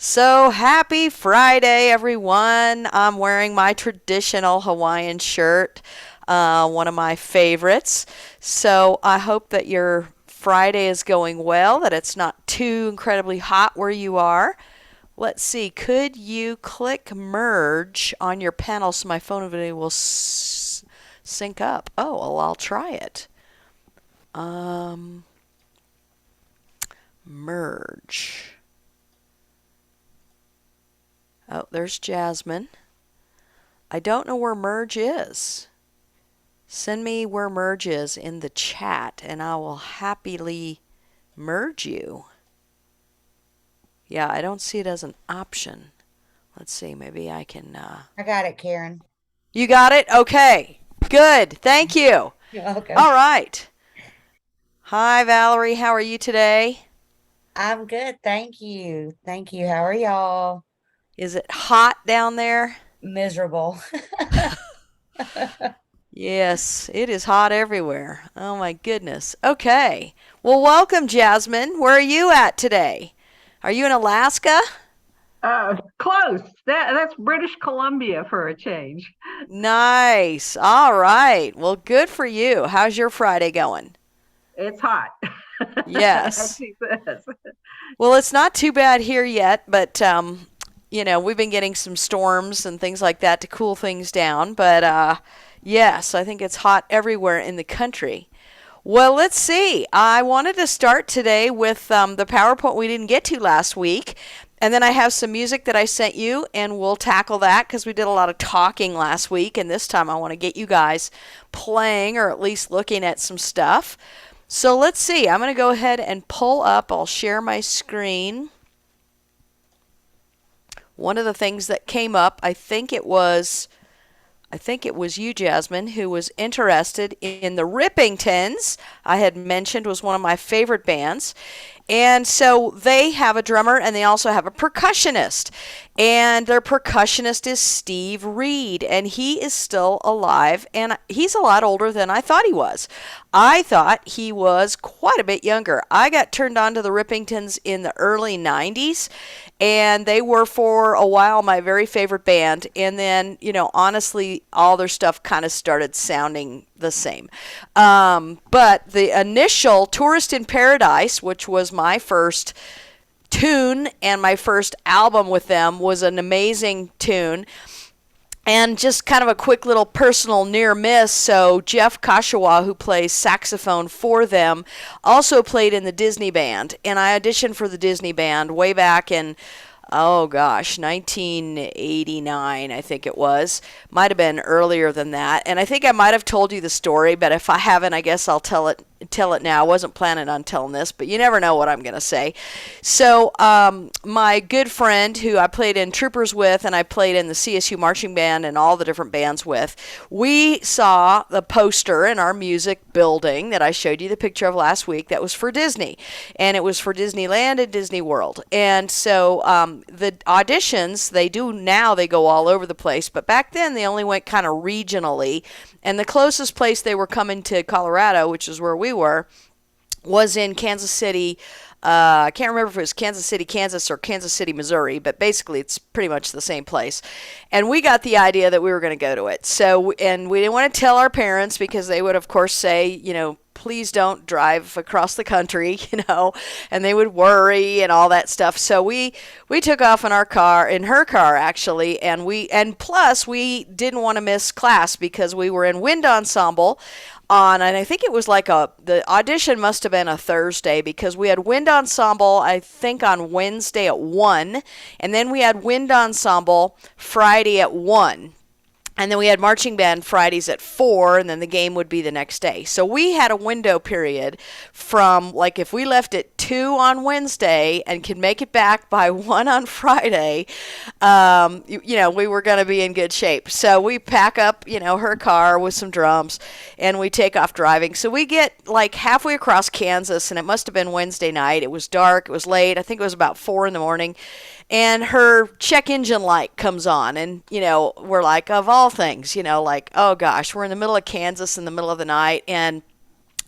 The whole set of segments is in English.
So happy Friday, everyone. I'm wearing my traditional Hawaiian shirt, one of my favorites. So I hope that your Friday is going well, that it's not too incredibly hot where you are. Let's see, could you click merge on your panel so my phone video will sync up? Oh, well, I'll try it. Um, Merge. Oh, there's Jasmine. I don't know where merge is. Send me where merge is in the chat and I will happily merge you. Yeah, I don't see it as an option. Let's see, maybe I can. I got it, Karen. You got it? Okay. Good. Thank you. You're welcome. All right. Hi, Valerie. How are you today? I'm good. Thank you. Thank you. How are y'all? Is it hot down there? Miserable. Yes, it is hot everywhere. Oh my goodness. Okay. Well, welcome, Jasmine. Where are you at today? Are you in Alaska? Close. That's British Columbia for a change. Nice. All right. Well, good for you. How's your Friday going? It's hot, as Yes. she says. Well, it's not too bad here yet, but we've been getting some storms and things like that to cool things down. But yes, I think it's hot everywhere in the country. Well, let's see. I wanted to start today with the PowerPoint we didn't get to last week. And then I have some music that I sent you, and we'll tackle that because we did a lot of talking last week. And this time I want to get you guys playing or at least looking at some stuff. So let's see. I'm going to go ahead and pull up. I'll share my screen. One of the things that came up, I think it was you, Jasmine, who was interested in the Rippingtons. I had mentioned was one of my favorite bands. And so they have a drummer and they also have a percussionist. And their percussionist is Steve Reid, and he is still alive, and he's a lot older than I thought he was. I thought he was quite a bit younger. I got turned on to the Rippingtons in the early 90s, and they were for a while my very favorite band. And then, honestly, all their stuff kind of started sounding the same. But the initial Tourist in Paradise, which was my first tune and my first album with them, was an amazing tune. And just kind of a quick little personal near miss. So Jeff Kashiwa, who plays saxophone for them, also played in the Disney band. And I auditioned for the Disney band way back in, oh gosh, 1989, I think it was. Might have been earlier than that. And I think I might have told you the story, but if I haven't, I guess I'll tell it now. I wasn't planning on telling this, but you never know what I'm going to say. So, my good friend who I played in Troopers with, and I played in the CSU marching band and all the different bands with, we saw the poster in our music building that I showed you the picture of last week that was for Disney. And it was for Disneyland and Disney World. And so, the auditions they do now, they go all over the place, but back then they only went kind of regionally. And the closest place they were coming to Colorado, which is where we were, was in Kansas City. I can't remember if it was Kansas City, Kansas, or Kansas City, Missouri, but basically it's pretty much the same place. And we got the idea that we were going to go to it. So, and we didn't want to tell our parents because they would, of course, say, please don't drive across the country, and they would worry and all that stuff. So we took off in her car actually, and plus we didn't want to miss class because we were in wind ensemble and I think it was like the audition must have been a Thursday because we had wind ensemble I think on Wednesday at 1, and then we had wind ensemble Friday at 1. And then we had marching band Fridays at 4, and then the game would be the next day. So we had a window period from, like, if we left at 2 on Wednesday and could make it back by 1 on Friday, we were going to be in good shape. So we pack up, her car with some drums, and we take off driving. So we get, like, halfway across Kansas, and it must have been Wednesday night. It was dark. It was late. I think it was about 4 in the morning. And her check engine light comes on, and, we're like, of all things, like, oh gosh, we're in the middle of Kansas in the middle of the night, and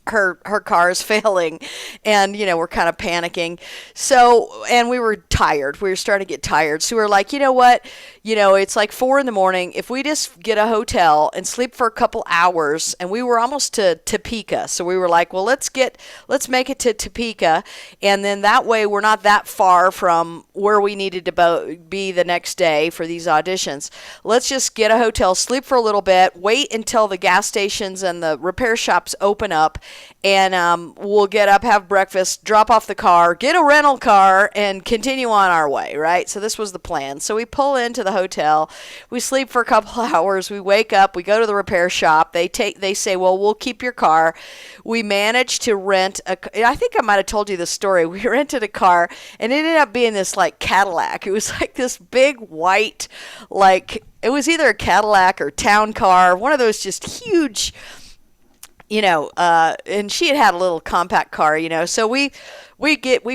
her car is failing, and we're kind of panicking. So, and we were tired, we were starting to get tired, so we were like, you know what, it's like 4 in the morning. If we just get a hotel and sleep for a couple hours, and we were almost to Topeka, so we were like, well, let's make it to Topeka, and then that way we're not that far from where we needed to be the next day for these auditions. Let's just get a hotel, sleep for a little bit, wait until the gas stations and the repair shops open up, and we'll get up, have breakfast, drop off the car, get a rental car, and continue on our way, right? So this was the plan. So we pull into the hotel, we sleep for a couple hours, we wake up, we go to the repair shop, they say, well, we'll keep your car. We managed to rent I think I might have told you the story. We rented a car, and it ended up being this like Cadillac. It was like this big white, like, it was either a Cadillac or town car, one of those just huge, and she had a little compact car, so we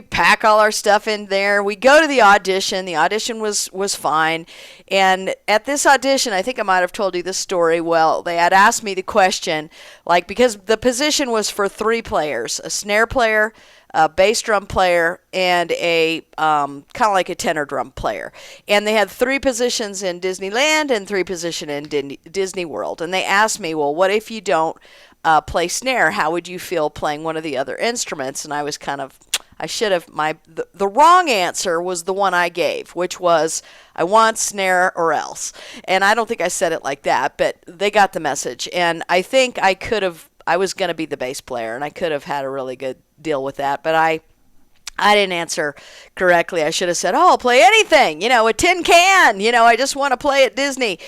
pack all our stuff in there. We go to the audition. The audition was fine. And at this audition, I think I might have told you this story. Well, they had asked me the question, like, because the position was for 3 players, a snare player, a bass drum player, and a kind of like a tenor drum player. And they had 3 positions in Disneyland and 3 positions in Disney World. And they asked me, well, what if you don't play snare? How would you feel playing one of the other instruments? And I was the wrong answer was the one I gave, which was, I want snare or else. And I don't think I said it like that, but they got the message. And I think I was going to be the bass player, and I could have had a really good deal with that, but I didn't answer correctly. I should have said, oh, I'll play anything, a tin can, I just want to play at Disney.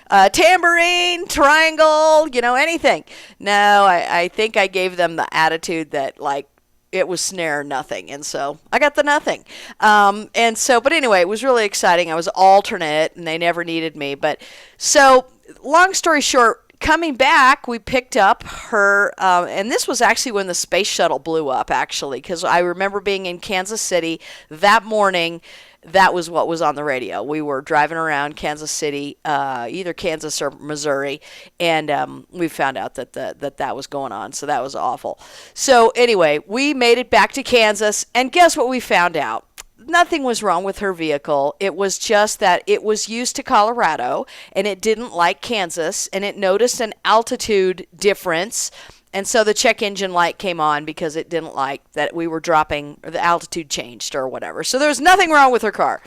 Tambourine, triangle, anything. No, I think I gave them the attitude that, like, it was snare or nothing, and so I got the nothing. But anyway, it was really exciting. I was alternate, and they never needed me. But so, long story short, coming back, we picked up her, and this was actually when the space shuttle blew up, actually, because I remember being in Kansas City that morning. That was what was on the radio. We were driving around Kansas City, either Kansas or Missouri, and we found out that that was going on. So that was awful. So anyway, we made it back to Kansas, and guess what we found out? Nothing was wrong with her vehicle. It was just that it was used to Colorado, and it didn't like Kansas, and it noticed an altitude difference. And so the check engine light came on because it didn't like that we were dropping, or the altitude changed or whatever. So there was nothing wrong with her car.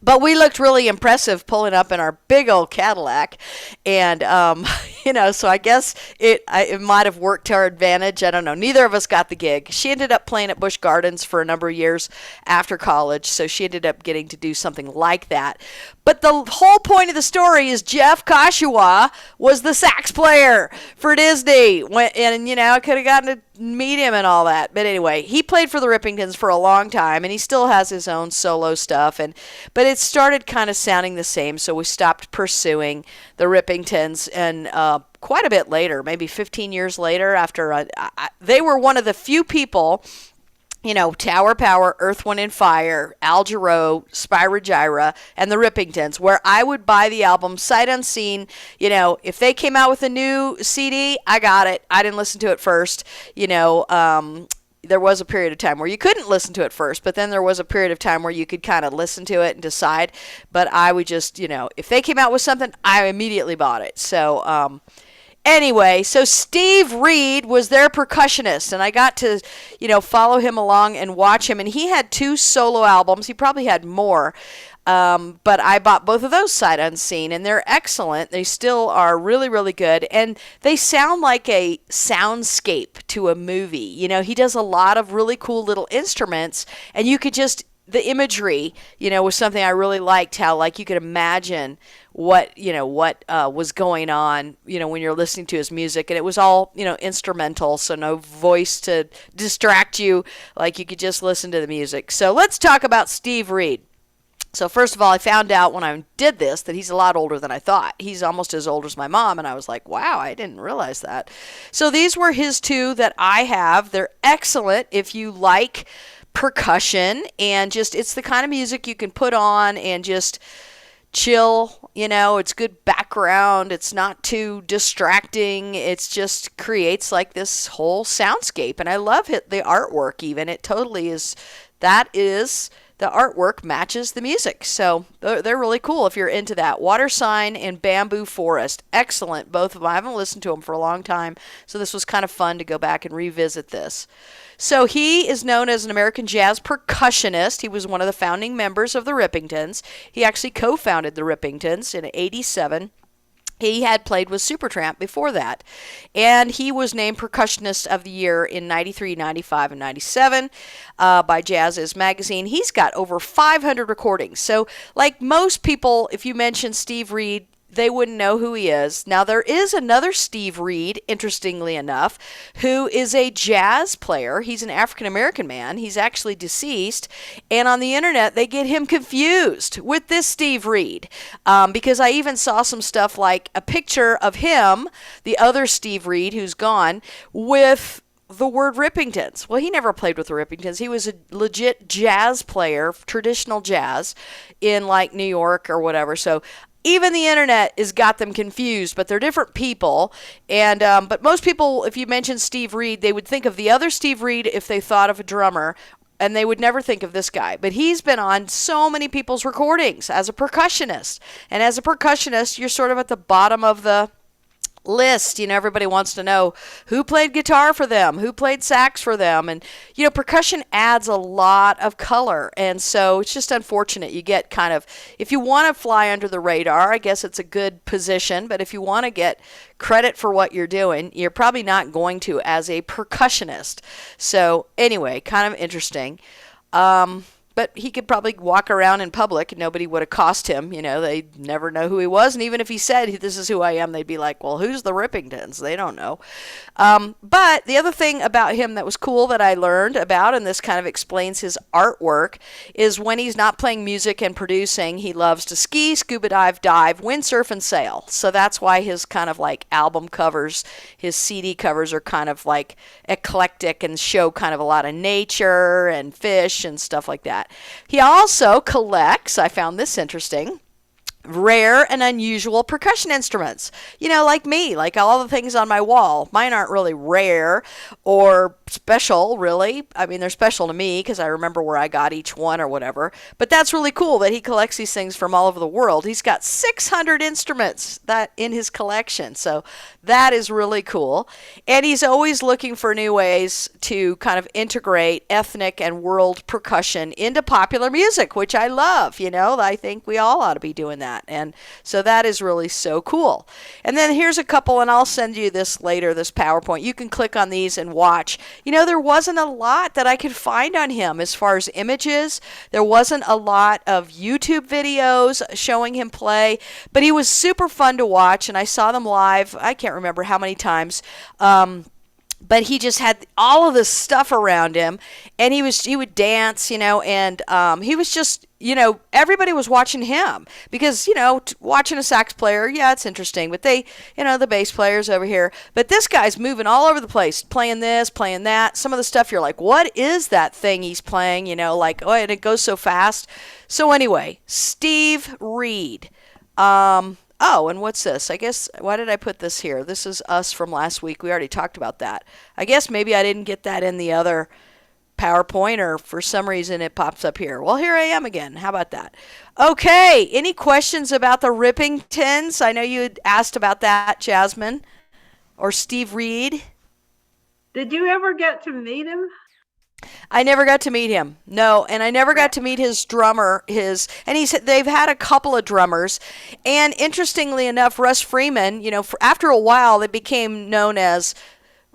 But we looked really impressive pulling up in our big old Cadillac, and so I guess it might have worked to our advantage. I don't know. Neither of us got the gig. She ended up playing at Busch Gardens for a number of years after college, so she ended up getting to do something like that. But the whole point of the story is Jeff Koshiwa was the sax player for Disney, and I could have gotten to meet him and all that. But anyway, he played for the Rippingtons for a long time, and he still has his own solo stuff. But it started kind of sounding the same, so we stopped pursuing the Rippingtons. And quite a bit later, maybe 15 years later, after they were one of the few people, Tower Power, Earth, Wind and Fire, Al Jarreau, Spyro Gyra, and the Rippingtons, where I would buy the album sight unseen. If they came out with a new CD, I got it. I didn't listen to it first. There was a period of time where you couldn't listen to it first, but then there was a period of time where you could kind of listen to it and decide. But I would just, if they came out with something, I immediately bought it. So, anyway, so Steve Reid was their percussionist, and I got to, follow him along and watch him. And he had 2 solo albums. He probably had more. But I bought both of those sight unseen, and they're excellent. They still are really, really good. And they sound like a soundscape to a movie. He does a lot of really cool little instruments, and you could just, the imagery, was something I really liked, how, like, you could imagine what was going on, when you're listening to his music. And it was all, instrumental, so no voice to distract you. Like, you could just listen to the music. So let's talk about Steve Reid. So first of all, I found out when I did this that he's a lot older than I thought. He's almost as old as my mom, and I was like, wow, I didn't realize that. So these were his 2 that I have. They're excellent if you like percussion, and just, it's the kind of music you can put on and just chill cool. It's good background. It's not too distracting. It's just creates like this whole soundscape. And I love it, the artwork even. It totally is. That is the artwork matches the music. So they're really cool if you're into that. Water Sign and Bamboo Forest. Excellent. Both of them. I haven't listened to them for a long time. So this was kind of fun to go back and revisit this. So he is known as an American jazz percussionist. He was one of the founding members of the Rippingtons. He actually co-founded the Rippingtons in '87. He had played with Supertramp before that. And he was named Percussionist of the Year in '93, '95, and '97 by Jazz's magazine. He's got over 500 recordings. So, like most people, if you mention Steve Reid, they wouldn't know who he is. Now, there is another Steve Reid, interestingly enough, who is a jazz player. He's an African-American man. He's actually deceased. And on the internet, they get him confused with this Steve Reid. Because I even saw some stuff like a picture of him, the other Steve Reid, who's gone, with the word Rippingtons. Well, he never played with the Rippingtons. He was a legit jazz player, traditional jazz, in like New York or whatever. So even the internet has got them confused, but they're different people. And but most people, if you mention Steve Reid, they would think of the other Steve Reid if they thought of a drummer, and they would never think of this guy. But he's been on so many people's recordings as a percussionist. And as a percussionist, you're sort of at the bottom of the list. Everybody wants to know who played guitar for them, who played sax for them. And, percussion adds a lot of color. And so it's just unfortunate you get kind of, if you want to fly under the radar, I guess it's a good position. But if you want to get credit for what you're doing, you're probably not going to as a percussionist. So anyway, kind of interesting. But he could probably walk around in public and nobody would accost him. They'd never know who he was. And even if he said, this is who I am, they'd be like, well, who's the Rippingtons? They don't know. But the other thing about him that was cool that I learned about, and this kind of explains his artwork, is when he's not playing music and producing, he loves to ski, scuba dive, windsurf, and sail. So that's why his kind of like album covers, his CD covers are kind of like eclectic and show kind of a lot of nature and fish and stuff like that. He also collects, I found this interesting, rare and unusual percussion instruments. Like me, like all the things on my wall. Mine aren't really rare or special, really. I mean, they're special to me because I remember where I got each one or whatever. But that's really cool that he collects these things from all over the world. He's got 600 instruments that in his collection. So that is really cool. And he's always looking for new ways to kind of integrate ethnic and world percussion into popular music, which I love. I think we all ought to be doing that. And so that is really so cool. And then here's a couple, and I'll send you this later, this PowerPoint. You can click on these and watch. There wasn't a lot that I could find on him as far as images. There wasn't a lot of YouTube videos showing him play, but he was super fun to watch, and I saw them live. I can't remember how many times. But he just had all of this stuff around him, and he would dance, and he was just, everybody was watching him because, watching a sax player, yeah, it's interesting, but they, the bass players over here, but this guy's moving all over the place, playing this, playing that. Some of the stuff you're like, what is that thing he's playing? And it goes so fast. So anyway, Steve Reid. Oh, and what's this? I guess, why did I put this here? This is us from last week. We already talked about that. I guess maybe I didn't get that in the other PowerPoint, or for some reason it pops up here. Well, here I am again. How about that? Okay, any questions about the Rippingtons? I know you had asked about that, Jasmine, or Steve Reid. Did you ever get to meet him? I never got to meet him. No, and I never got to meet his drummer. They've had a couple of drummers, and interestingly enough, Russ Freeman. After a while, they became known as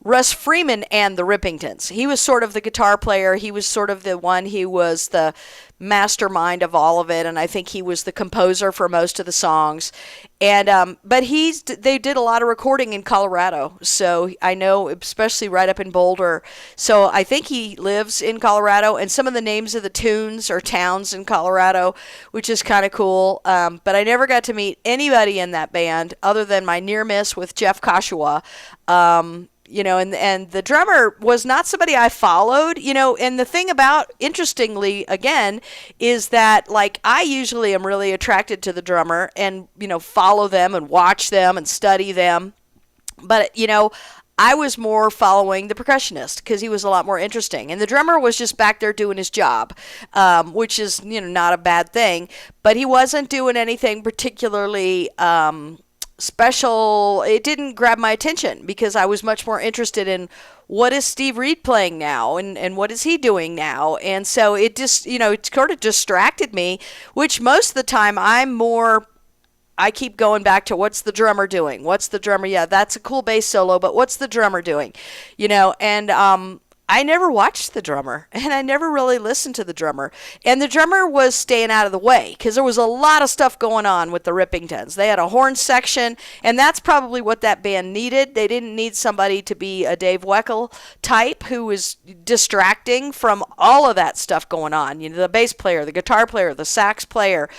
Russ Freeman and the Rippingtons. He was sort of the guitar player. He was sort of the one who was the mastermind of all of it, and I think he was the composer for most of the songs. And but they did a lot of recording in Colorado, so I know, especially right up in Boulder. So I think he lives in Colorado, and some of the names of the tunes are towns in Colorado, which is kind of cool. But I never got to meet anybody in that band other than my near miss with Jeff Koshawa. and the drummer was not somebody I followed, and the thing about, interestingly, again, is that, like, I usually am really attracted to the drummer and, follow them and watch them and study them. But, I was more following the percussionist because he was a lot more interesting. And the drummer was just back there doing his job, which is, not a bad thing. But he wasn't doing anything particularly special. It didn't grab my attention because I was much more interested in what is Steve Reid playing now, and what is he doing now. And so it just, it sort of distracted me, which most of the time I keep going back to, what's the drummer doing? What's the drummer? Yeah, that's a cool bass solo, but what's the drummer doing? And I never watched the drummer, and I never really listened to the drummer. And the drummer was staying out of the way because there was a lot of stuff going on with the Rippingtons. They had a horn section, and that's probably what that band needed. They didn't need somebody to be a Dave Weckl type who was distracting from all of that stuff going on. The bass player, the guitar player, the sax player,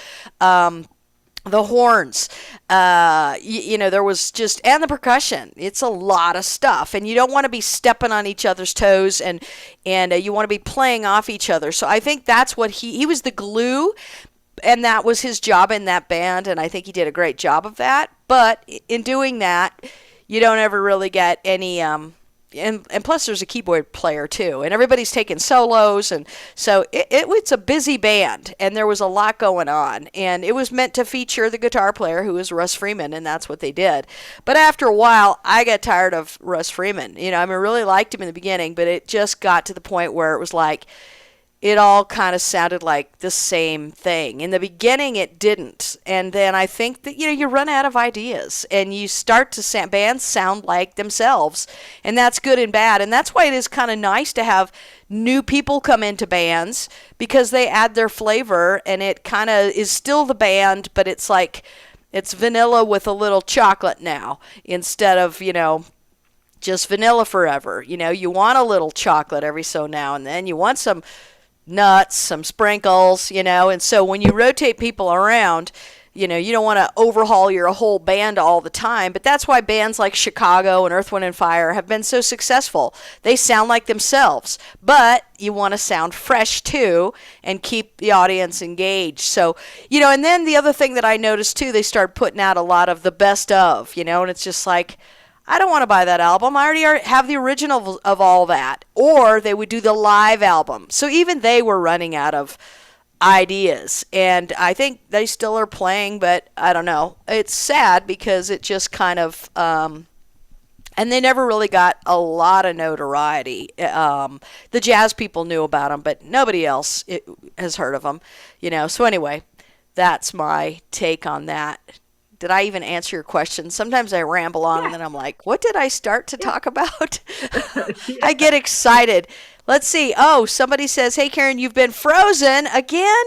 the horns, there was just, and the percussion. It's a lot of stuff, and you don't want to be stepping on each other's toes, and you want to be playing off each other. So I think that's what he was the glue, and that was his job in that band, and I think he did a great job of that. But in doing that, you don't ever really get any and plus there's a keyboard player too, and everybody's taking solos, and so it's a busy band, and there was a lot going on, and it was meant to feature the guitar player, who was Russ Freeman, and that's what they did. But after a while, I got tired of Russ Freeman. I really liked him in the beginning, but it just got to the point where it was like, it all kind of sounded like the same thing. In the beginning, it didn't. And then I think that, you run out of ideas, and you start to bands sound like themselves. And that's good and bad. And that's why it is kind of nice to have new people come into bands, because they add their flavor, and it kind of is still the band, but it's like, it's vanilla with a little chocolate now, instead of, just vanilla forever. You want a little chocolate every so now and then. You want some nuts, some sprinkles, and so when you rotate people around, you don't want to overhaul your whole band all the time. But that's why bands like Chicago and Earth, Wind and Fire have been so successful. They sound like themselves, but you want to sound fresh too and keep the audience engaged. So, and then the other thing that I noticed too, they start putting out a lot of the best of, and it's just like, I don't want to buy that album. I already have the original of all that. Or they would do the live album. So even they were running out of ideas. And I think they still are playing, but I don't know. It's sad because it just kind of, and they never really got a lot of notoriety. The jazz people knew about them, but nobody else has heard of them. So anyway, that's my take on that. Did I even answer your question? Sometimes I ramble on, and then I'm like, what did I start to talk about? I get excited. Let's see. Oh, somebody says, "Hey, Karen, you've been frozen again."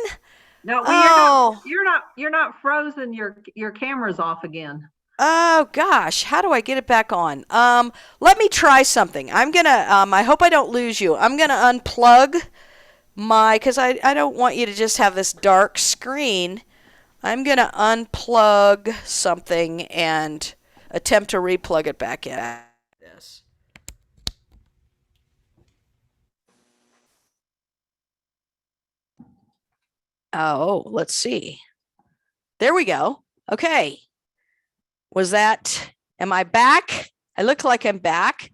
No, well, you're not frozen. Your camera's off again. Oh gosh, how do I get it back on? Let me try something. I'm gonna. I hope I don't lose you. I'm gonna unplug because I don't want you to just have this dark screen. I'm going to unplug something and attempt to replug it back in. This. Oh, let's see. There we go. Okay. Am I back? I look like I'm back.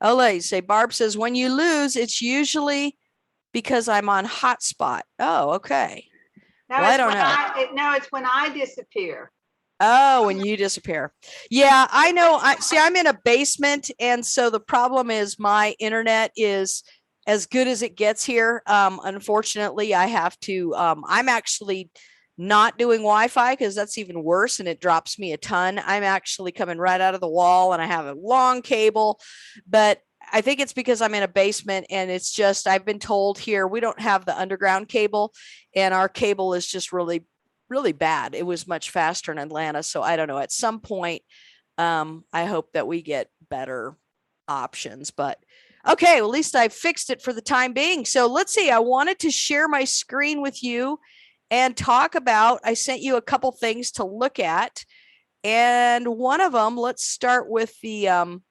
Oh, let's say Barb says, when you lose, it's usually because I'm on hotspot. Oh, okay. No, well, I don't know. It's when I disappear. Oh, when you disappear. Yeah, I know. I'm in a basement, and so the problem is my internet is as good as it gets here. Unfortunately, I have to. I'm actually not doing Wi-Fi because that's even worse, and it drops me a ton. I'm actually coming right out of the wall, and I have a long cable, but I think it's because I'm in a basement, and it's just, I've been told here we don't have the underground cable, and our cable is just really, really bad. It was much faster in Atlanta. So I don't know. At some point, I hope that we get better options, but okay, well, at least I fixed it for the time being. So let's see. I wanted to share my screen with you and talk about, I sent you a couple things to look at. And one of them, let's start with the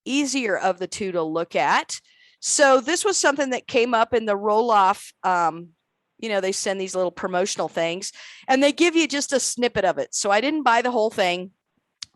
easier of the two to look at. So this was something that came up in the roll-off. They send these little promotional things and they give you just a snippet of it. So I didn't buy the whole thing,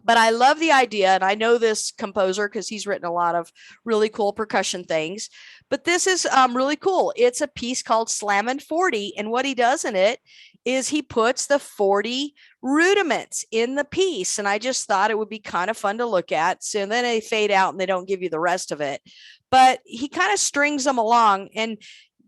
but I love the idea. And I know this composer because he's written a lot of really cool percussion things. But this is really cool. It's a piece called Slammin' 40. And what he does in it is he puts the 40 rudiments in the piece. And I just thought it would be kind of fun to look at. So then they fade out and they don't give you the rest of it. But he kind of strings them along. And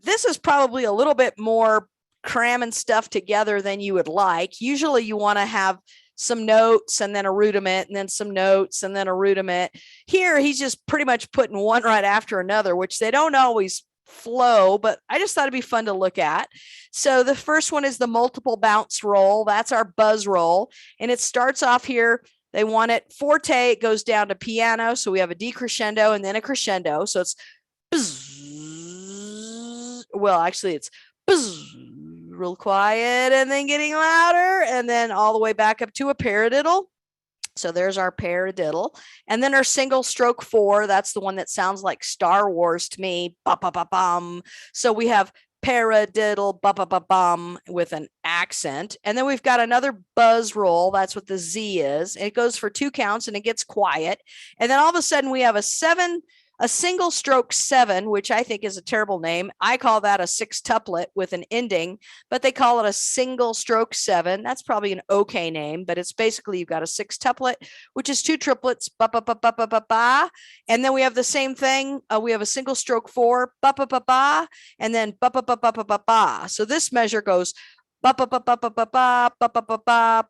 this is probably a little bit more cramming stuff together than you would like. Usually you want to have some notes and then a rudiment and then some notes and then a rudiment. Here, he's just pretty much putting one right after another, which they don't always flow, but I just thought it'd be fun to look at. So the first one is the multiple bounce roll. That's our buzz roll. And it starts off here. They want it forte. It goes down to piano. So we have a decrescendo and then a crescendo. So it's buzz. Well, actually it's buzz, real quiet and then getting louder and then all the way back up to a paradiddle. So there's our paradiddle. And then our single stroke 4, that's the one that sounds like Star Wars to me. Ba-ba-ba-bum. So we have paradiddle, ba-ba-ba-bum with an accent. And then we've got another buzz roll. That's what the Z is. It goes for 2 counts and it gets quiet. And then all of a sudden we have a single stroke 7, which I think is a terrible name. I call that a sextuplet with an ending, but they call it a single stroke 7. That's probably an okay name, but it's basically you've got a sextuplet, which is 2 triplets, ba ba ba ba ba ba ba, and then we have the same thing. We have a single stroke 4, ba ba ba ba, and then ba ba ba ba ba ba ba. So this measure goes ba ba ba ba ba ba ba ba ba ba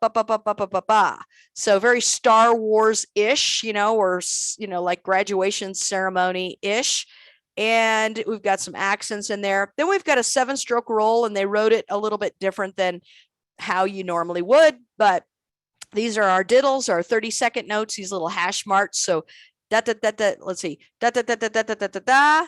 ba ba ba ba ba ba ba. So very Star Wars-ish, or like graduation ceremony-ish. And we've got some accents in there. Then we've got a 7-stroke roll, and they wrote it a little bit different than how you normally would. But these are our diddles, our 30-second notes, these little hash marks. So da da da da. Let's see, da da da da da da da da da.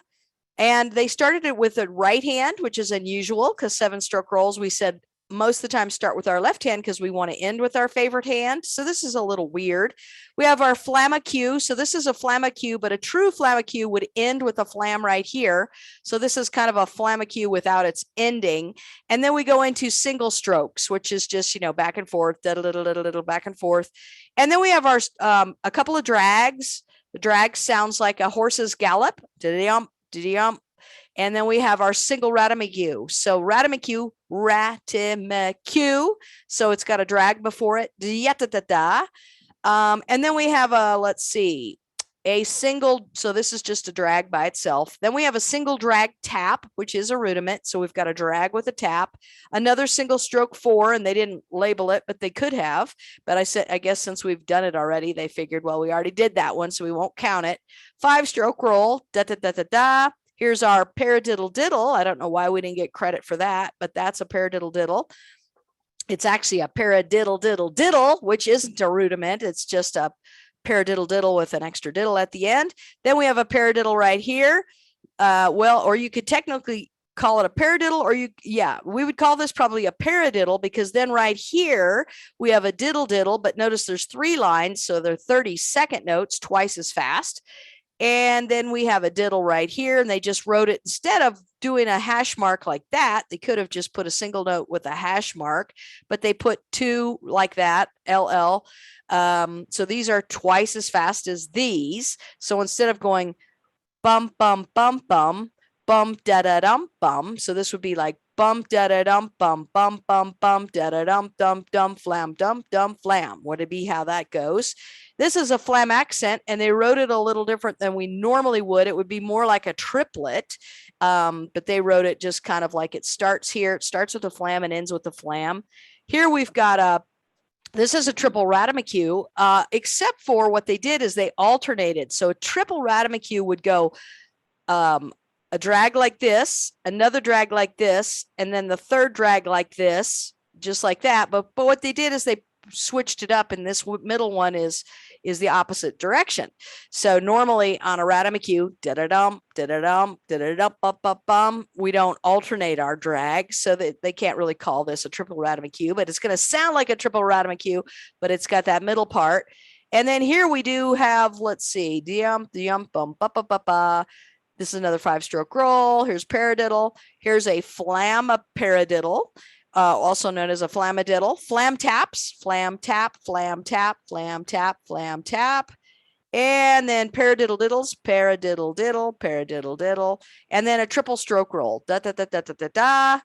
And they started it with a right hand, which is unusual because 7-stroke rolls, we said most of the time start with our left hand because we want to end with our favorite hand. So this is a little weird. We have our flamma cue. So this is a flamma cue, but a true flamma cue would end with a flam right here. So this is kind of a flamma cue without its ending. And then we go into single strokes, which is just, back and forth, back and forth. And then we have our a couple of drags. The drag sounds like a horse's gallop. Diddy-um. And then we have our single ratamague. So ratamague. So it's got a drag before it. And then we have a single. So this is just a drag by itself. Then we have a single drag tap, which is a rudiment. So we've got a drag with a tap, another single stroke 4, and they didn't label it, but they could have. But I guess since we've done it already, they figured, well, we already did that one, so we won't count it. 5-stroke roll, da da da da da. Here's our paradiddle diddle. I don't know why we didn't get credit for that, but that's a paradiddle diddle. It's actually a paradiddle diddle diddle, which isn't a rudiment. It's just a paradiddle diddle with an extra diddle at the end. Then we have a paradiddle right here. Or you could technically call it a paradiddle, or we would call this probably a paradiddle because then right here we have a diddle diddle, but notice there's 3 lines, so they're 30-second notes, twice as fast. And then we have a diddle right here, and they just wrote it instead of doing a hash mark like that. They could have just put a single note with a hash mark, but they put 2 like that, LL. So these are twice as fast as these. So instead of going bum, bum, bum, bum, bum, da da dum, bum. So this would be like bum, da da dum, bum, bum, bum, bum, da da dum, dum, dum, flam, dum, dum, flam. Would it be how that goes? This is a flam accent, and they wrote it a little different than we normally would. It would be more like a triplet, but they wrote it just kind of like it starts here. It starts with a flam and ends with a flam. Here we've got this is a triple ratamague, except for what they did is they alternated. So a triple ratamague would go a drag like this, another drag like this, and then the third drag like this, just like that. But what they did is they switched it up, and this middle one is the opposite direction. So normally on a ratamague, da-da-dum, da-da-dum, da-da-dum, bum, we don't alternate our drag, so that they can't really call this a triple ratamague, but it's going to sound like a triple ratamague, but it's got that middle part. And then here we do have, let's see, bum, ba, ba, ba, ba. This is another 5-stroke roll. Here's paradiddle. Here's a paradiddle, also known as a flamadiddle. Flam taps, flam tap, flam tap, flam tap, flam tap. And then paradiddle diddles, paradiddle diddle, paradiddle diddle. And then a triple stroke roll. Da, da, da, da, da, da, da.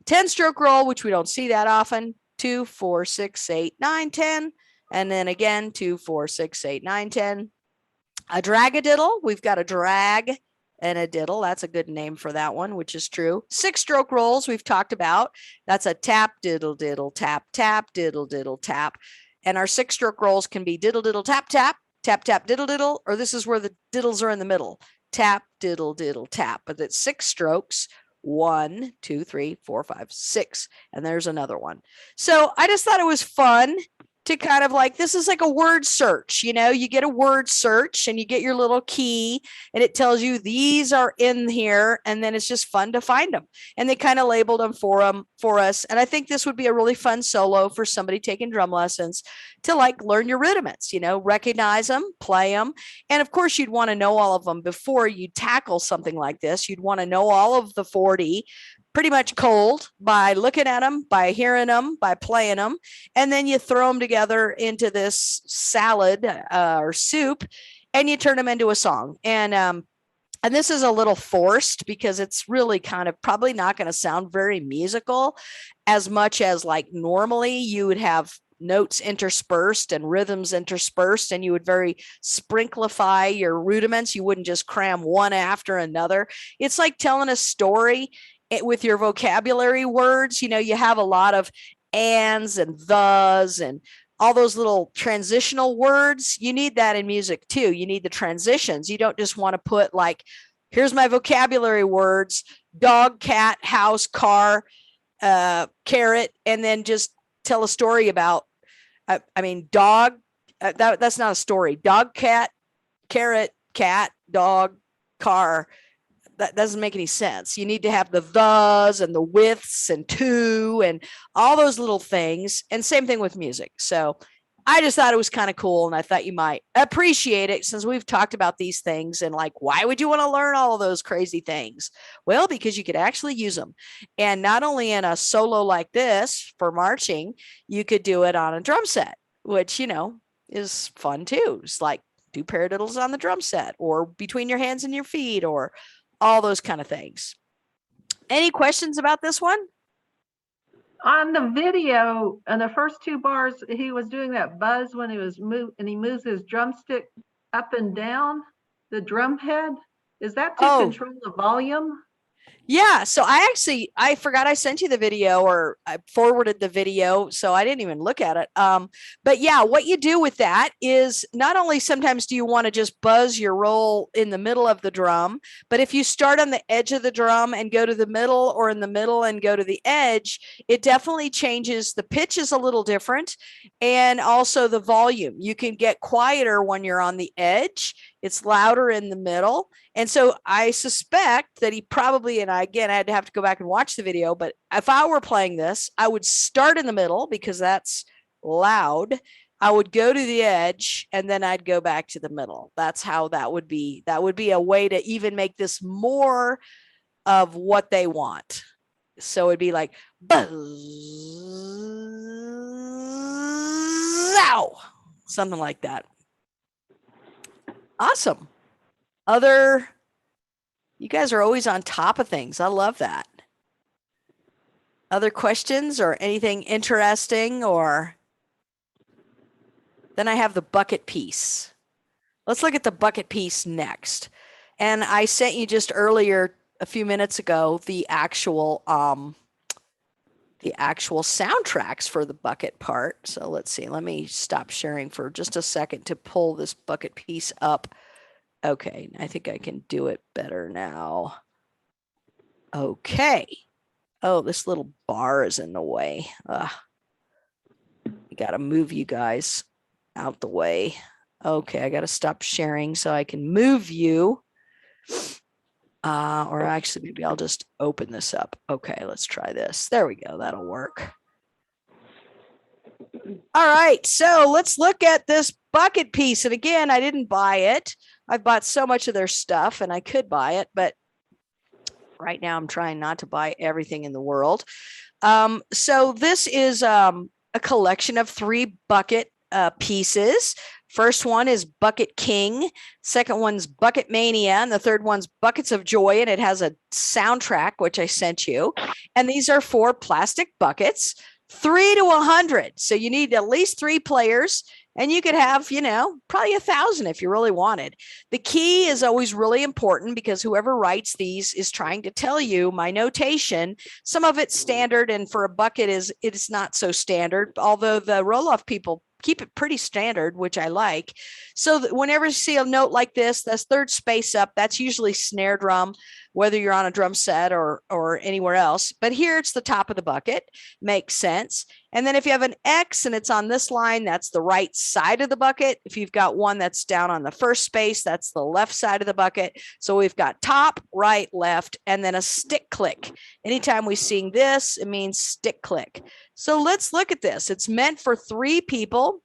10-stroke roll, which we don't see that often. 2, 4, 6, 8, 9, 10. And then again, 2, 4, 6, 8, 9, 10. A drag-a-diddle. We've got a drag and a diddle. That's a good name for that one, which is true. 6-stroke rolls we've talked about. That's a tap, diddle, diddle, tap, tap, diddle, diddle, tap. And our 6-stroke rolls can be diddle, diddle, tap, tap, tap, tap, diddle, diddle, or this is where the diddles are in the middle. Tap, diddle, diddle, tap. But it's 6 strokes. 1, 2, 3, 4, 5, 6. And there's another one. So I just thought it was fun to kind of like, this is like a word search, you know, you get a word search and you get your little key and it tells you these are in here. And then it's just fun to find them. And they kind of labeled them for us. And I think this would be a really fun solo for somebody taking drum lessons to like learn your rudiments, you know, recognize them, play them. And of course you'd want to know all of them before you tackle something like this. You'd want to know all of the 40 pretty much cold by looking at them, by hearing them, by playing them. And then you throw them together into this salad or soup and you turn them into a song. And this is a little forced because it's really kind of probably not going to sound very musical as much as like normally you would have notes interspersed and rhythms interspersed, and you would very sprinklify your rudiments. You wouldn't just cram one after another. It's like telling a story with your vocabulary words. You know, you have a lot of ands and thes and all those little transitional words. You need that in music too. You need the transitions. You don't just want to put like, here's my vocabulary words, dog, cat, house, car, carrot, and then just tell a story about, I mean, dog, that's not a story. Dog, cat, carrot, cat, dog, car. That doesn't make any sense. You need to have the thes and the withs and to and all those little things. And same thing with music. So I just thought it was kind of cool. And I thought you might appreciate it since we've talked about these things and like, why would you want to learn all of those crazy things? Well, because you could actually use them. And not only in a solo like this for marching, you could do it on a drum set, which, you know, is fun too. It's like do paradiddles on the drum set or between your hands and your feet or all those kind of things. Any questions about this one? On the video, in the first 2 bars, he was doing that buzz when he was and he moves his drumstick up and down the drum head. Is that to control the volume? Yeah. So I forgot I sent you the video or I forwarded the video. So I didn't even look at it. But yeah, what you do with that is not only sometimes do you want to just buzz your roll in the middle of the drum, but if you start on the edge of the drum and go to the middle or in the middle and go to the edge, it definitely changes. The pitch is a little different and also the volume. You can get quieter when you're on the edge. It's louder in the middle. And so I suspect that he probably, and I'd have to go back and watch the video, but if I were playing this, I would start in the middle because that's loud. I would go to the edge and then I'd go back to the middle. That's how that would be. That would be a way to even make this more of what they want. So it'd be like, buzz, ow, something like that. Awesome. You guys are always on top of things. I love that. Other questions or anything interesting or then I have the bucket piece. Let's look at the bucket piece next. And I sent you just earlier a few minutes ago the actual soundtracks for the bucket part. So let's see. Let me stop sharing for just a second to pull this bucket piece up. Okay, I think I can do it better now. Okay. Oh, this little bar is in the way. I got to move you guys out the way. Okay, I got to stop sharing so I can move you. Or actually, maybe I'll just open this up. Okay, let's try this. There we go. That'll work. All right, so let's look at this bucket piece. And again, I didn't buy it. I've bought so much of their stuff and I could buy it, but right now I'm trying not to buy everything in the world. So this is a collection of 3 bucket pieces. First one is Bucket King. Second one's Bucket Mania. And the third one's Buckets of Joy. And it has a soundtrack, which I sent you. And these are 4 plastic buckets, 3 to 100. So you need at least 3 players. And you could have, probably 1,000 if you really wanted. The key is always really important because whoever writes these is trying to tell you my notation. Some of it's standard, and for a bucket it's not so standard, although the roll-off people keep it pretty standard, which I like. So whenever you see a note like this, that's third space up, that's usually snare drum, whether you're on a drum set or anywhere else. But here it's the top of the bucket, makes sense. And then if you have an X and it's on this line, that's the right side of the bucket. If you've got one that's down on the first space, that's the left side of the bucket. So we've got top, right, left, and then a stick click. Anytime we sing this, it means stick click. So let's look at this. It's meant for 3 people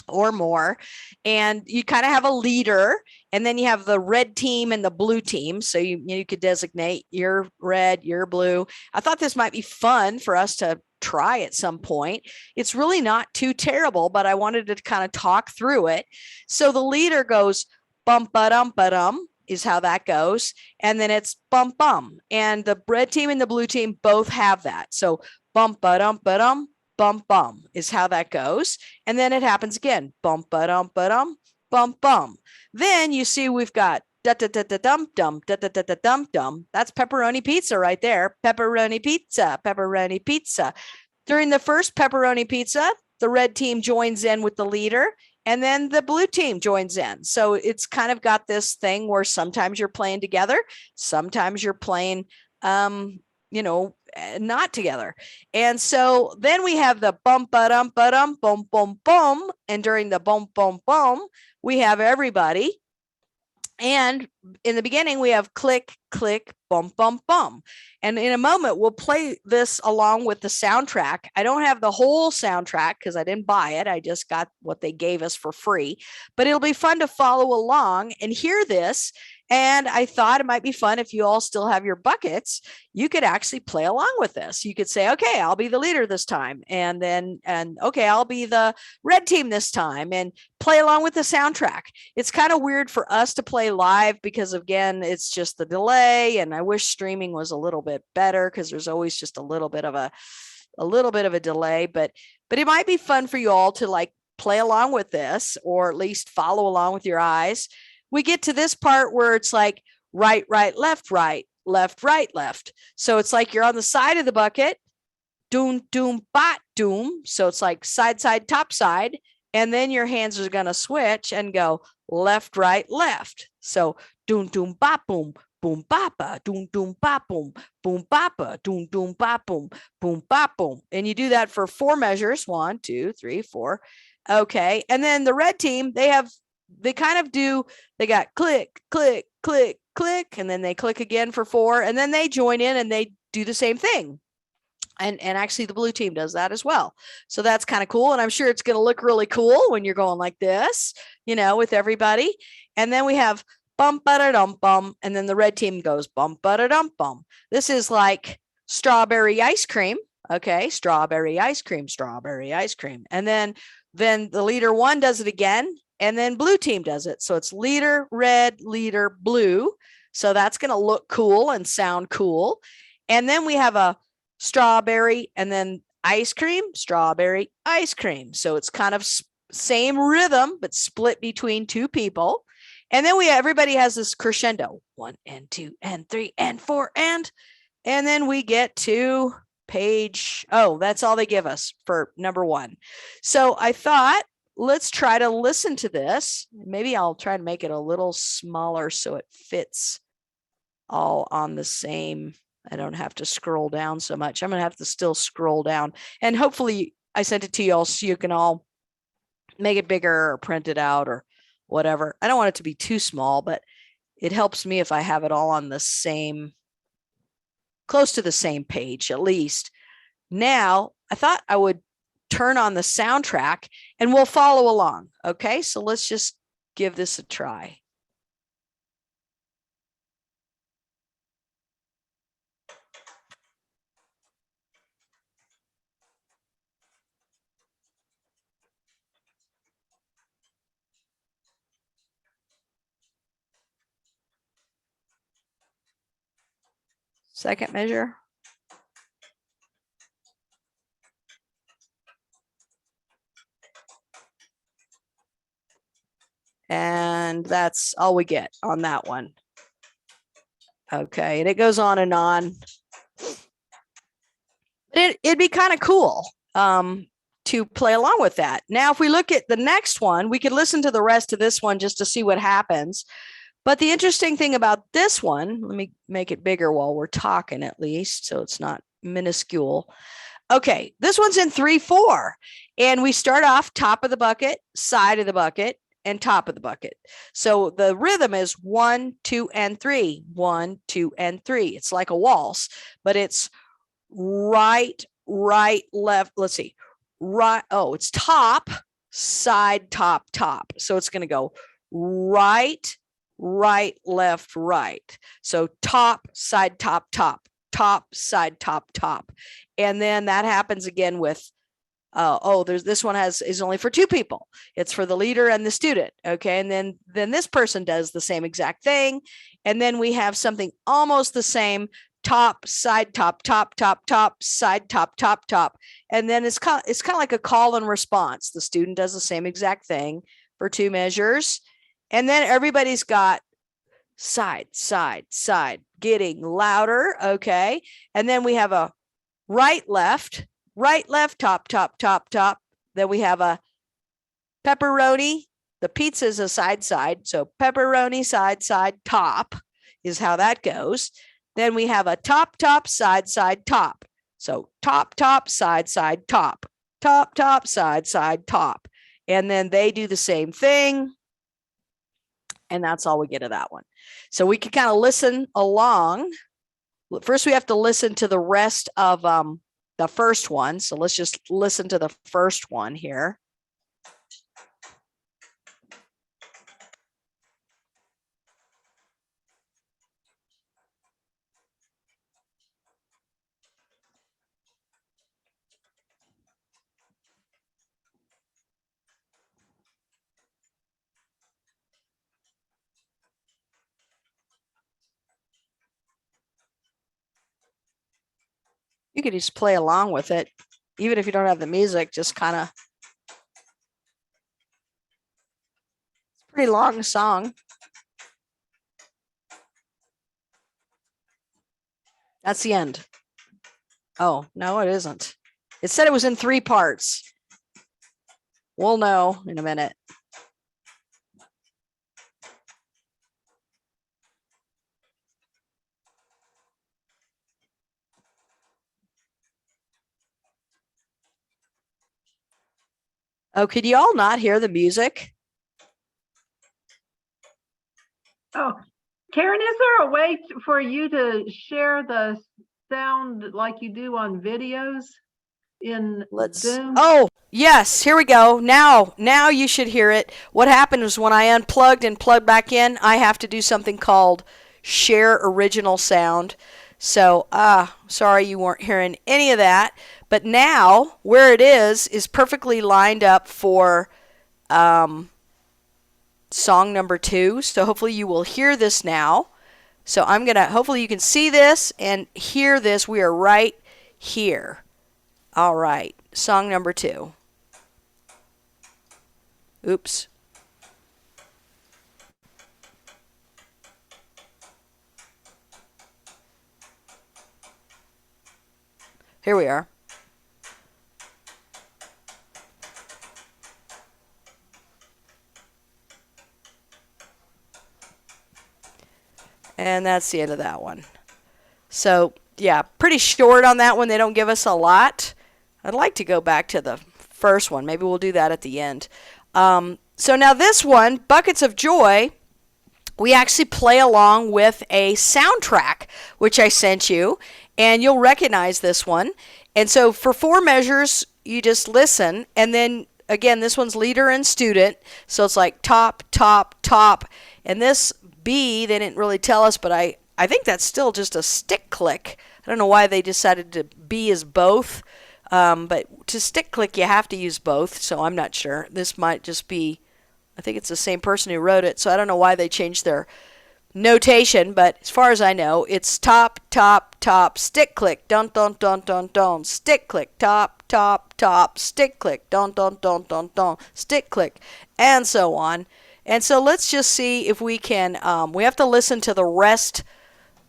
or more, and you kind of have a leader, and then you have the red team and the blue team. So you could designate you're red, you're blue. I thought this might be fun for us to try at some point. It's really not too terrible, but I wanted to kind of talk through it. So the leader goes bum ba-dum ba-dum is how that goes, and then it's bum bum, and the red team and the blue team both have that. So bum ba-dum ba-dum, bum bum is how that goes. And then it happens again. Bum ba-dum ba-dum, bum bum. Then you see we've got da da da da dum dum da da da da dum dum. That's pepperoni pizza right there. Pepperoni pizza, pepperoni pizza. During the first pepperoni pizza, the red team joins in with the leader, and then the blue team joins in. So it's kind of got this thing where sometimes you're playing together, sometimes you're playing not together. And so then we have the bum ba-dum ba-dum boom boom boom, and during the boom boom boom we have everybody, and in the beginning we have click click bum bum bum. And in a moment we'll play this along with the soundtrack. I don't have the whole soundtrack because I didn't buy it, I just got what they gave us for free, but it'll be fun to follow along and hear this. And I thought it might be fun if you all still have your buckets, you could actually play along with this. You could say, okay, I'll be the leader this time. And okay, I'll be the red team this time, and play along with the soundtrack. It's kind of weird for us to play live because again, it's just the delay. And I wish streaming was a little bit better because there's always just a little bit of a delay, but it might be fun for you all to like play along with this, or at least follow along with your eyes. We get to this part where it's like right, right, left, right, left, right, left. So it's like you're on the side of the bucket, doom, doom, bot, doom. So it's like side, side, top side. And then your hands are going to switch and go left, right, left. So doom, doom, bop, boom, boom, bapa, doom, doom, bop, boom, boom, bapa, doom, doom, bop, boom, boom, bop, boom. And you do that for 4 measures. 1, 2, 3, 4. Okay. And then the red team, they got click, click, click, click, and then they click again for 4, and then they join in and they do the same thing. And actually the blue team does that as well. So that's kind of cool. And I'm sure it's going to look really cool when you're going like this, with everybody. And then we have bum ba dum bum, and then the red team goes bum ba dum bum. This is like strawberry ice cream. Okay, strawberry ice cream, strawberry ice cream. And then the leader 1 does it again. And then blue team does it. So it's leader red, leader blue. So that's going to look cool and sound cool. And then we have a strawberry and then ice cream, strawberry, ice cream. So it's kind of same rhythm, but split between 2 people. And then everybody has this crescendo, 1 and 2 and 3 and 4 and then we get to page. Oh, that's all they give us for number 1. So I thought, let's try to listen to this. Maybe I'll try to make it a little smaller so it fits all on the same. I don't have to scroll down so much. I'm going to have to still scroll down. And hopefully I sent it to you all so you can all make it bigger or print it out or whatever. I don't want it to be too small, but it helps me if I have it all on the same, close to the same page at least. Now, I thought I would turn on the soundtrack and we'll follow along. Okay, so let's just give this a try. Second measure. And that's all we get on that one. Okay, and it goes on and on. It'd be kind of cool to play along with that. Now, if we look at the next one, we could listen to the rest of this one just to see what happens. But the interesting thing about this one, let me make it bigger while we're talking at least, so it's not minuscule. Okay, this one's in 3/4, and we start off top of the bucket, side of the bucket, and top of the bucket. So the rhythm is 1, 2, and 3, 1, 2, and 3. It's like a waltz, but it's right, right, left. Let's see. Right. Oh, it's top, side, top, top. So it's going to go right, right, left, right. So top, side, top, top, top, side, top, top. And then that happens again with there's this one is only for 2 people. It's for the leader and the student. Okay. And then this person does the same exact thing. And then we have something almost the same: top, side, top, top, top, top, side, top, top, top. And then it's kind of like a call and response. The student does the same exact thing for 2 measures. And then everybody's got side, side, side, getting louder. Okay. And then we have a right, left, top, top, top, top. Then we have a pepperoni. The pizza is a side, side. So pepperoni, side, side, top is how that goes. Then we have a top, top, side, side, top. So top, top, side, side, top, top, top, side, side, top. And then they do the same thing. And that's all we get of that one. So we can kind of listen along. First, we have to listen to the rest of the first one. So let's just listen to the first one here. You could just play along with it, even if you don't have the music, just kind of. It's a pretty long song. That's the end. Oh, no, it isn't. It said it was in 3 parts. We'll know in a minute. Oh, could you all not hear the music? Oh, Karen, is there a way for you to share the sound like you do on videos in Zoom? Oh, yes, here we go. Now you should hear it. What happened was when I unplugged and plugged back in, I have to do something called share original sound. So, sorry you weren't hearing any of that. But now, where it is perfectly lined up for song number 2. So hopefully you will hear this now. So hopefully you can see this and hear this. We are right here. All right, song number 2. Oops. Here we are. And that's the end of that one. So, yeah, pretty short on that one. They don't give us a lot. I'd like to go back to the first one. Maybe we'll do that at the end. So now this one, Buckets of Joy, we actually play along with a soundtrack, which I sent you, and you'll recognize this one. And so for 4 measures, you just listen, and then again, this one's leader and student, so it's like top, top, top. And this B, they didn't really tell us, but I think that's still just a stick click. I don't know why they decided to B is both, but to stick click you have to use both, so I'm not sure. This might just be, I think it's the same person who wrote it, so I don't know why they changed their notation, but as far as I know, it's top, top, top, stick click, dun, dun, dun, dun, dun, stick click, top, top, top, stick click, dun, dun, dun, dun, dun, stick click, and so on. And so let's just see if we can, we have to listen to the rest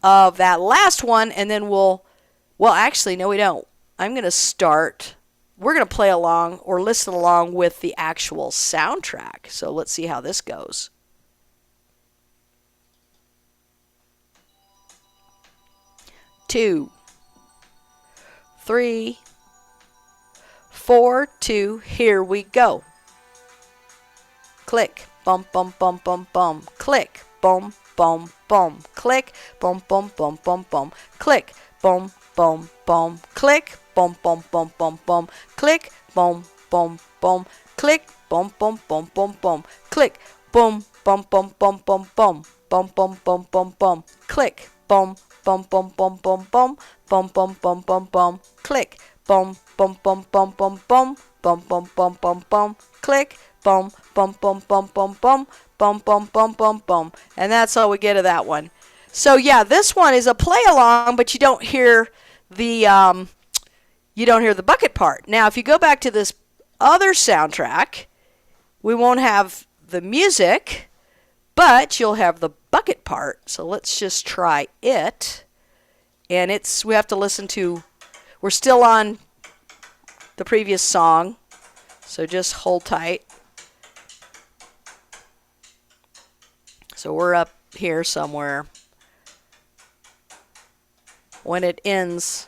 of that last one, and then well, actually, no, we don't. I'm going to start, we're going to play along or listen along with the actual soundtrack. So let's see how this goes. 2, 3, 4, 2, here we go. Click, bum, bum, bum, bum, bum, click, bum, bum, bum, click, bum, bum, bum, bum, bum, click, bum, bum, bum, click, bum, bum, bum, bum, bum, click, bum, bum, bum, click, bum, bum, bum, bum, bum, click, bum, bum, bum, bum, bum, bum, bum, bum, bum, bum, bum, click, bum, bum, bum, bum, bum, bum, bum, bum, bum, bum, bum, click, bum, bum, bum, bum, bum, bum, bum, bum, bum, bum, bum, click, bum, bum, bum, bum, bum, bum, bum, bum, bum, bum, bum. And that's all we get of that one. So yeah, this one is a play along, but you don't hear the bucket part. Now, if you go back to this other soundtrack, we won't have the music, but you'll have the bucket part. So let's just try it. And we have to listen to, we're still on the previous song, so just hold tight. So we're up here somewhere. When it ends,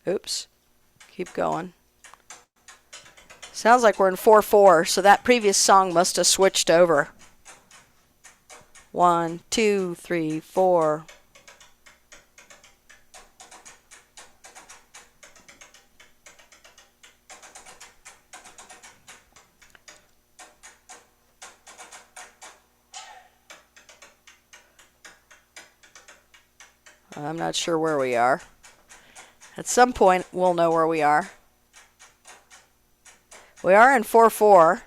oops, keep going. Sounds like we're in 4/4, so that previous song must have switched over. 1, 2, 3, 4. I'm not sure where we are. At some point, we'll know where we are. We are in 4/4.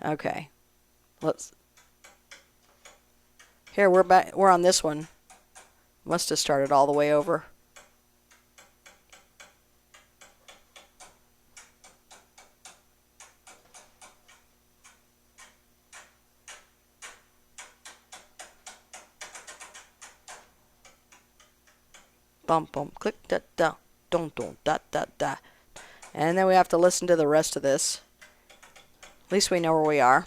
Okay. Here, we're back. We're on this one. Must have started all the way over. Bum, bum, click, da, da, dun, dun, da, da, da. And then we have to listen to the rest of this. At least we know where we are.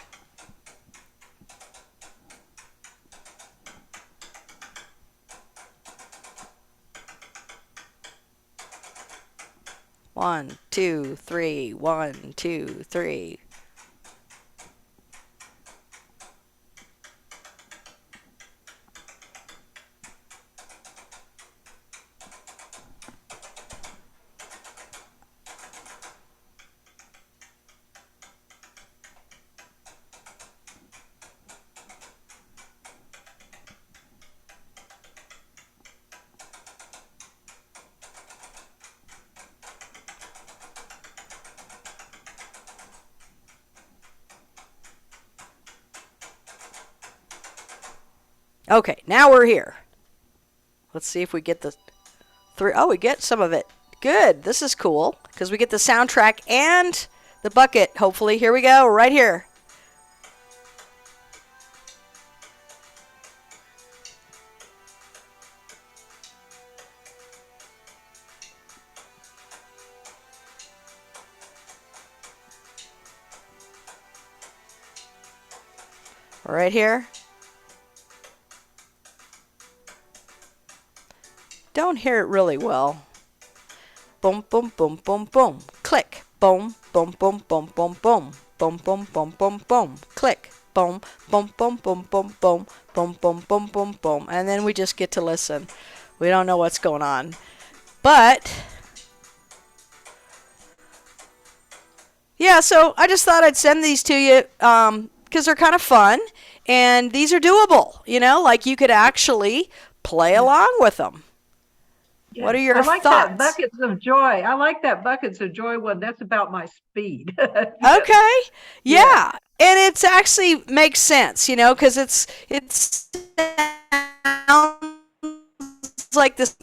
One, two, three, 1, 2, 3. Okay, now we're here. Let's see if we get the three. Oh, we get some of it. Good. This is cool because we get the soundtrack and the bucket, hopefully. Here we go, right here. Right here. Don't hear it really well. Boom, boom, boom, boom, boom. Click. Boom, boom, boom, boom, boom, boom. Boom, boom, boom, boom, boom. Click. Boom, boom, boom, boom, boom, boom. Boom, boom, boom, boom, boom. And then we just get to listen. We don't know what's going on. But, yeah, so I just thought I'd send these to you because they're kind of fun. And these are doable, like you could actually play along with them. Yeah. What are your I like thoughts? that Buckets of Joy. I like that Buckets of Joy one. That's about my speed. Okay. Yeah. And it's actually makes sense, because it's sounds like this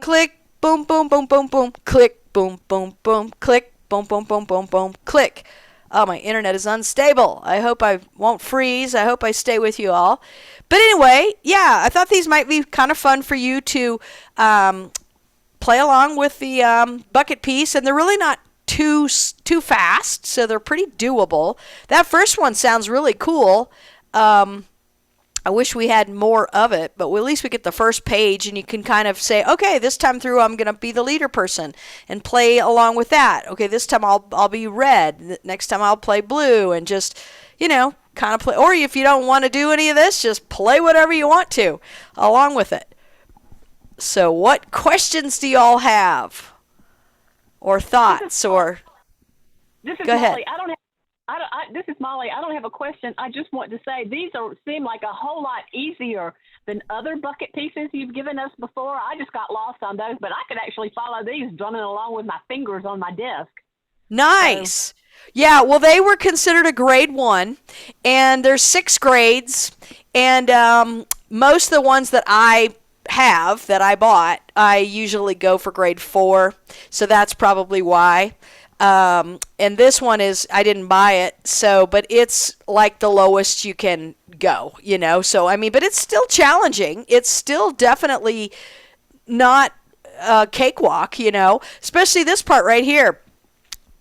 click, boom, boom, boom, boom, boom, click, boom, boom, boom, click, boom, boom, boom, boom, boom, click. Oh, my internet is unstable. I hope I won't freeze. I hope I stay with you all. But anyway, yeah, I thought these might be kind of fun for you to play along with the bucket piece. And they're really not too fast, so they're pretty doable. That first one sounds really cool. I wish we had more of it, but at least we get the first page, and you can kind of say, okay, this time through I'm going to be the leader person and play along with that. Okay, this time I'll be red. Next time I'll play blue, and just, kind of play. Or if you don't want to do any of this, just play whatever you want to along with it. So what questions do y'all have? Or thoughts? Or This is go ahead. Molly. This is Molly. I don't have a question. I just want to say seem like a whole lot easier than other bucket pieces you've given us before. I just got lost on those, but I could actually follow these drumming along with my fingers on my desk. Nice. So. Yeah, well, they were considered a grade 1, and there's 6 grades, and most of the ones that I bought, I usually go for grade 4, so that's probably why. And this one I didn't buy it, but it's like the lowest you can go, so, but it's still challenging. It's still definitely not a cakewalk, especially this part right here.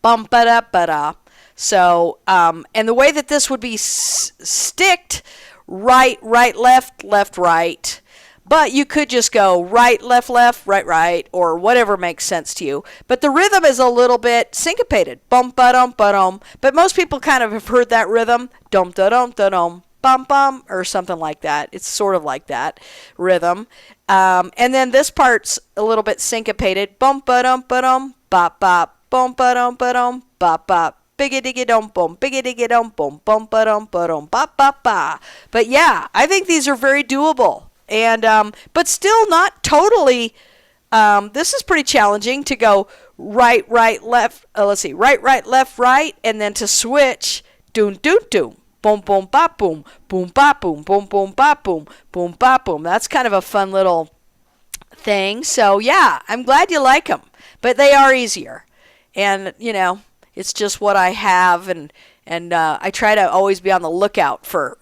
Bum ba da ba da. So, and the way that this would be sticked, right, left, right. But you could just go right, left, right, or whatever makes sense to you. But the rhythm is a little bit syncopated. Bum ba dum ba dum. But most people kind of have heard that rhythm. Dum da dum da dum. Bum bum, or something like that. It's sort of like that rhythm. And then this part's a little bit syncopated. Bum ba dum ba dum. Bop bop. Bum ba dum ba dum. Bop bop. Bigga digga dum bum. Bigga digga dum bum. Bum ba dum ba dum. Bop bop ba. But yeah, I think these are very doable. And but still not totally. This is pretty challenging to go right, left. Let's see, right, left, right, and then to switch. Doom, doom, doom. Boom, boom, bop, boom. Boom, bop, boom. Boom, boom, bop, boom. Boom, bop, boom. That's kind of a fun little thing. So yeah, I'm glad you like them, but they are easier. And it's just what I have, and I try to always be on the lookout for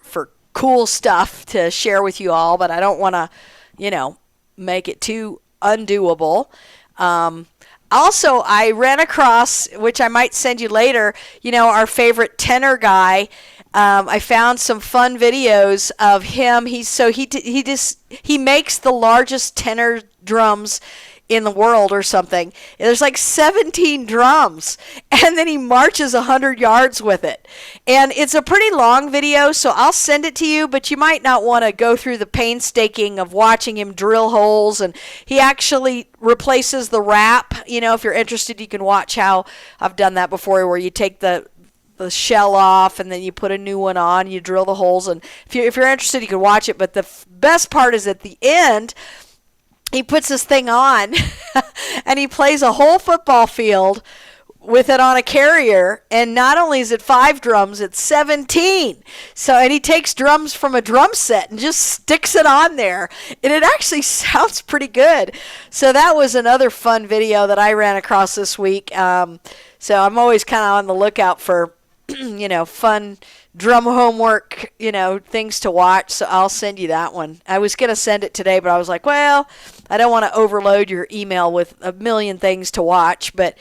cool stuff to share with you all, but I don't want to, make it too undoable. Also, I ran across, which I might send you later, our favorite tenor guy. I found some fun videos of him. He makes the largest tenor drums in the world or something. There's like 17 drums, and then he marches 100 yards with it. And it's a pretty long video, so I'll send it to you, but you might not want to go through the painstaking of watching him drill holes. And he actually replaces the wrap. If you're interested, you can watch how I've done that before, where you take the shell off and then you put a new one on, you drill the holes. And if you're interested, you can watch it. But the best part is at the end, he puts this thing on and he plays a whole football field with it on a carrier. And not only is it 5 drums, it's 17. And he takes drums from a drum set and just sticks it on there. And it actually sounds pretty good. So that was another fun video that I ran across this week. So I'm always kind of on the lookout for, fun drum homework, things to watch. So I'll send you that one. I was going to send it today, but I was like, well, I don't want to overload your email with a million things to watch, but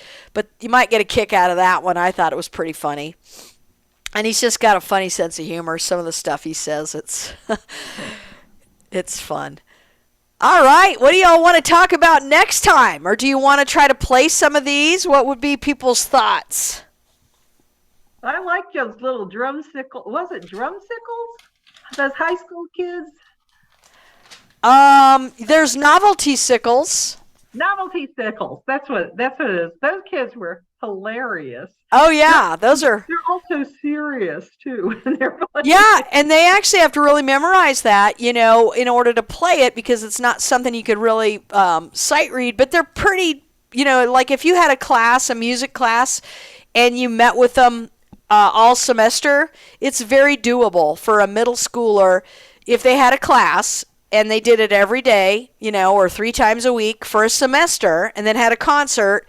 you might get a kick out of that one. I thought it was pretty funny. And he's just got a funny sense of humor. Some of the stuff he says, it's fun. All right, what do y'all want to talk about next time? Or do you want to try to play some of these? What would be people's thoughts? I like those little drumsicle. Was it drumsicles? Those high school kids? There's novelty sickles. Novelty sickles. That's what it is. Those kids were hilarious. Oh yeah, those are. They're also serious too. Yeah, and they actually have to really memorize that, in order to play it, because it's not something you could really sight read. But they're pretty, like if you had a music class, and you met with them all semester, it's very doable for a middle schooler if they had a class and they did it every day, or 3 times a week for a semester, and then had a concert.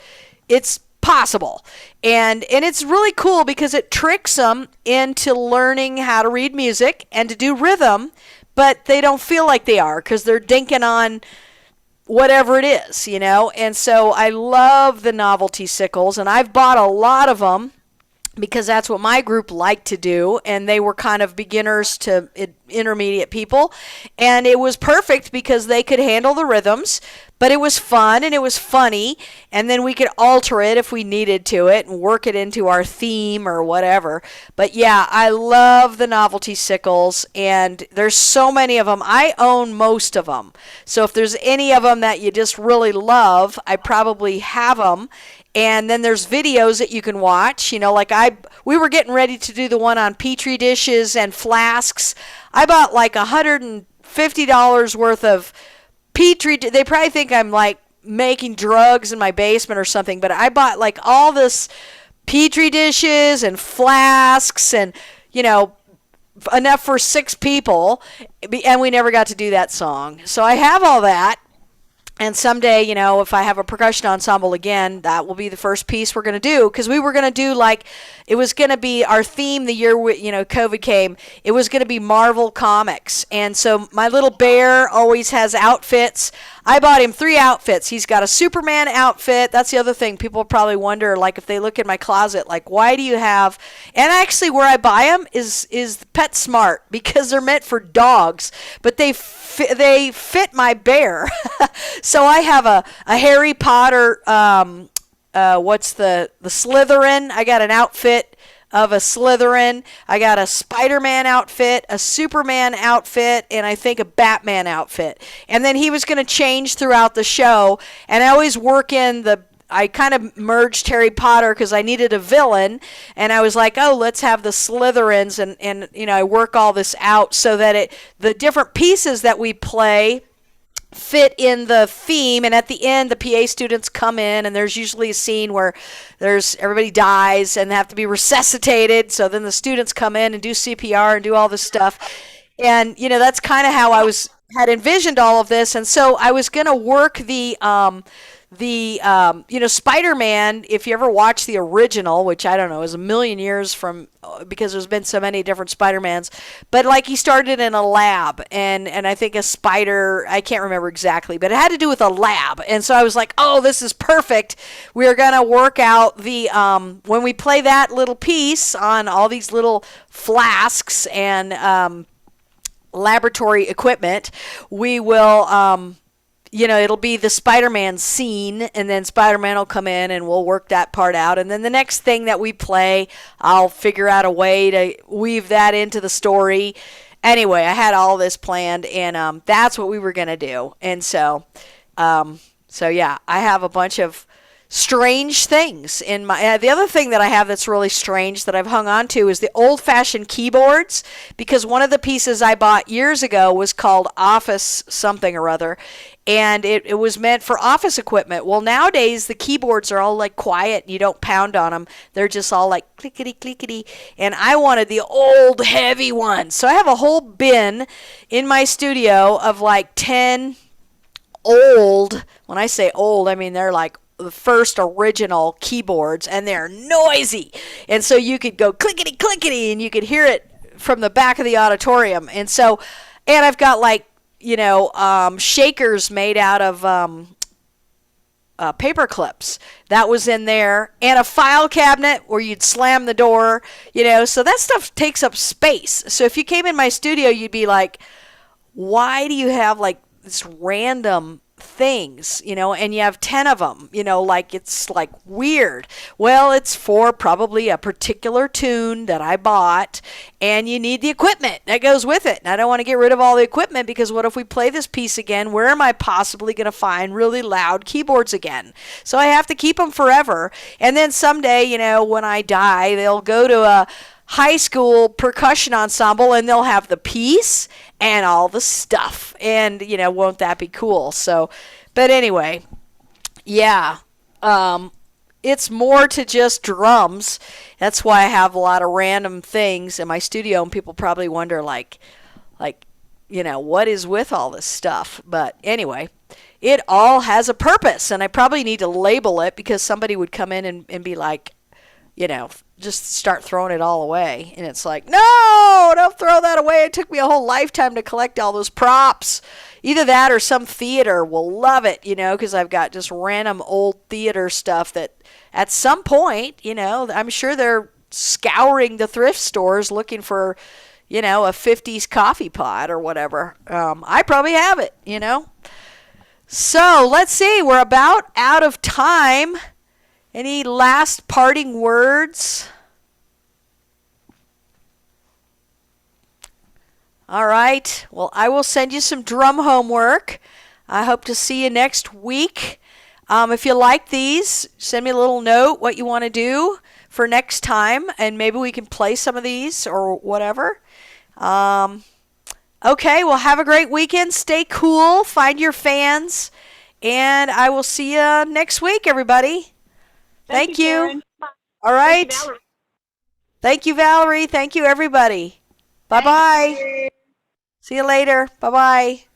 It's possible. And it's really cool because it tricks them into learning how to read music and to do rhythm, but they don't feel like they are because they're dinking on whatever it is, And so I love the novelty sickles, and I've bought a lot of them because that's what my group liked to do, and they were kind of beginners to intermediate people, and it was perfect because they could handle the rhythms, but it was fun and it was funny, and then we could alter it if we needed to it and work it into our theme or whatever. But yeah, I love the novelty sickles, and there's so many of them. I own most of them, so if there's any of them that you just really love, I probably have them. And then there's videos that you can watch, like we were getting ready to do the one on Petri dishes and flasks. I bought like $150 worth of they probably think I'm like making drugs in my basement or something, but I bought like all this Petri dishes and flasks and, enough for 6 people, and we never got to do that song. So I have all that. And someday, if I have a percussion ensemble again, that will be the first piece we're going to do. Because we were going to do it was going to be our theme the year, COVID came. It was going to be Marvel Comics. And so my little bear always has outfits. I bought him 3 outfits. He's got a Superman outfit. That's the other thing. People probably wonder, if they look in my closet, why do you have... And actually, where I buy them is PetSmart, because they're meant for dogs. But they fit my bear. So I have a Harry Potter, what's the Slytherin. I got an outfit of a Slytherin. I got a Spider-Man outfit, a Superman outfit, and I think a Batman outfit. And then he was going to change throughout the show, and I always work in I kind of merged Harry Potter because I needed a villain, and I was like, oh, let's have the Slytherins, and I work all this out so that the different pieces that we play fit in the theme. And at the end, the PA students come in, and there's usually a scene where everybody dies and they have to be resuscitated. So then the students come in and do CPR and do all this stuff. And that's kind of how I had envisioned all of this. And so I was going to work the Spider-Man, if you ever watch the original, which I don't know, is a million years from, because there's been so many different Spider-Mans, but he started in a lab, and I think a spider, I can't remember exactly, but it had to do with a lab. And so I was like, oh, this is perfect. We're going to work out when we play that little piece on all these little flasks and laboratory equipment, we will... it'll be the Spider-Man scene, and then Spider-Man will come in, and we'll work that part out. And then the next thing that we play, I'll figure out a way to weave that into the story. Anyway, I had all this planned, and that's what we were going to do. And so yeah, I have a bunch of strange things in my... the other thing that I have that's really strange that I've hung on to is the old-fashioned keyboards, because one of the pieces I bought years ago was called Office something or other, and it was meant for office equipment. Well, nowadays the keyboards are all quiet, and you don't pound on them. They're just all clickety clickety, and I wanted the old heavy ones. So I have a whole bin in my studio of 10 old... When I say old, I mean they're the first original keyboards, and they're noisy. And so you could go clickety clickety, and you could hear it from the back of the auditorium. And I've got like, shakers made out of paper clips. That was in there, and a file cabinet where you'd slam the door, so that stuff takes up space. So if you came in my studio, you'd be like, why do you have like this random things, and you have 10 of them, like it's like weird. Well, it's for probably a particular tune that I bought, and you need the equipment that goes with it. And I don't want to get rid of all the equipment, because what if we play this piece again? Where am I possibly going to find really loud keyboards again? So I have to keep them forever. And then someday, when I die, they'll go to a high school percussion ensemble, and they'll have the piece and all the stuff. And, won't that be cool? So, but anyway, yeah, it's more to just drums. That's why I have a lot of random things in my studio, and people probably wonder, like, what is with all this stuff? But anyway, it all has a purpose, and I probably need to label it, because somebody would come in and be like, just start throwing it all away. And it's like, no, don't throw that away. It took me a whole lifetime to collect all those props. Either that or some theater will love it, because I've got just random old theater stuff that at some point, I'm sure they're scouring the thrift stores looking for, a 50s coffee pot or whatever. I probably have it, So let's see. We're about out of time. Any last parting words? All right. Well, I will send you some drum homework. I hope to see you next week. If you like these, send me a little note what you want to do for next time, and maybe we can play some of these or whatever. Okay, well, have a great weekend. Stay cool. Find your fans. And I will see you next week, everybody. Thank you. Karen. All right. Thank you, Valerie. Thank you, Valerie. Thank you, everybody. Bye-bye. See you later. Bye-bye.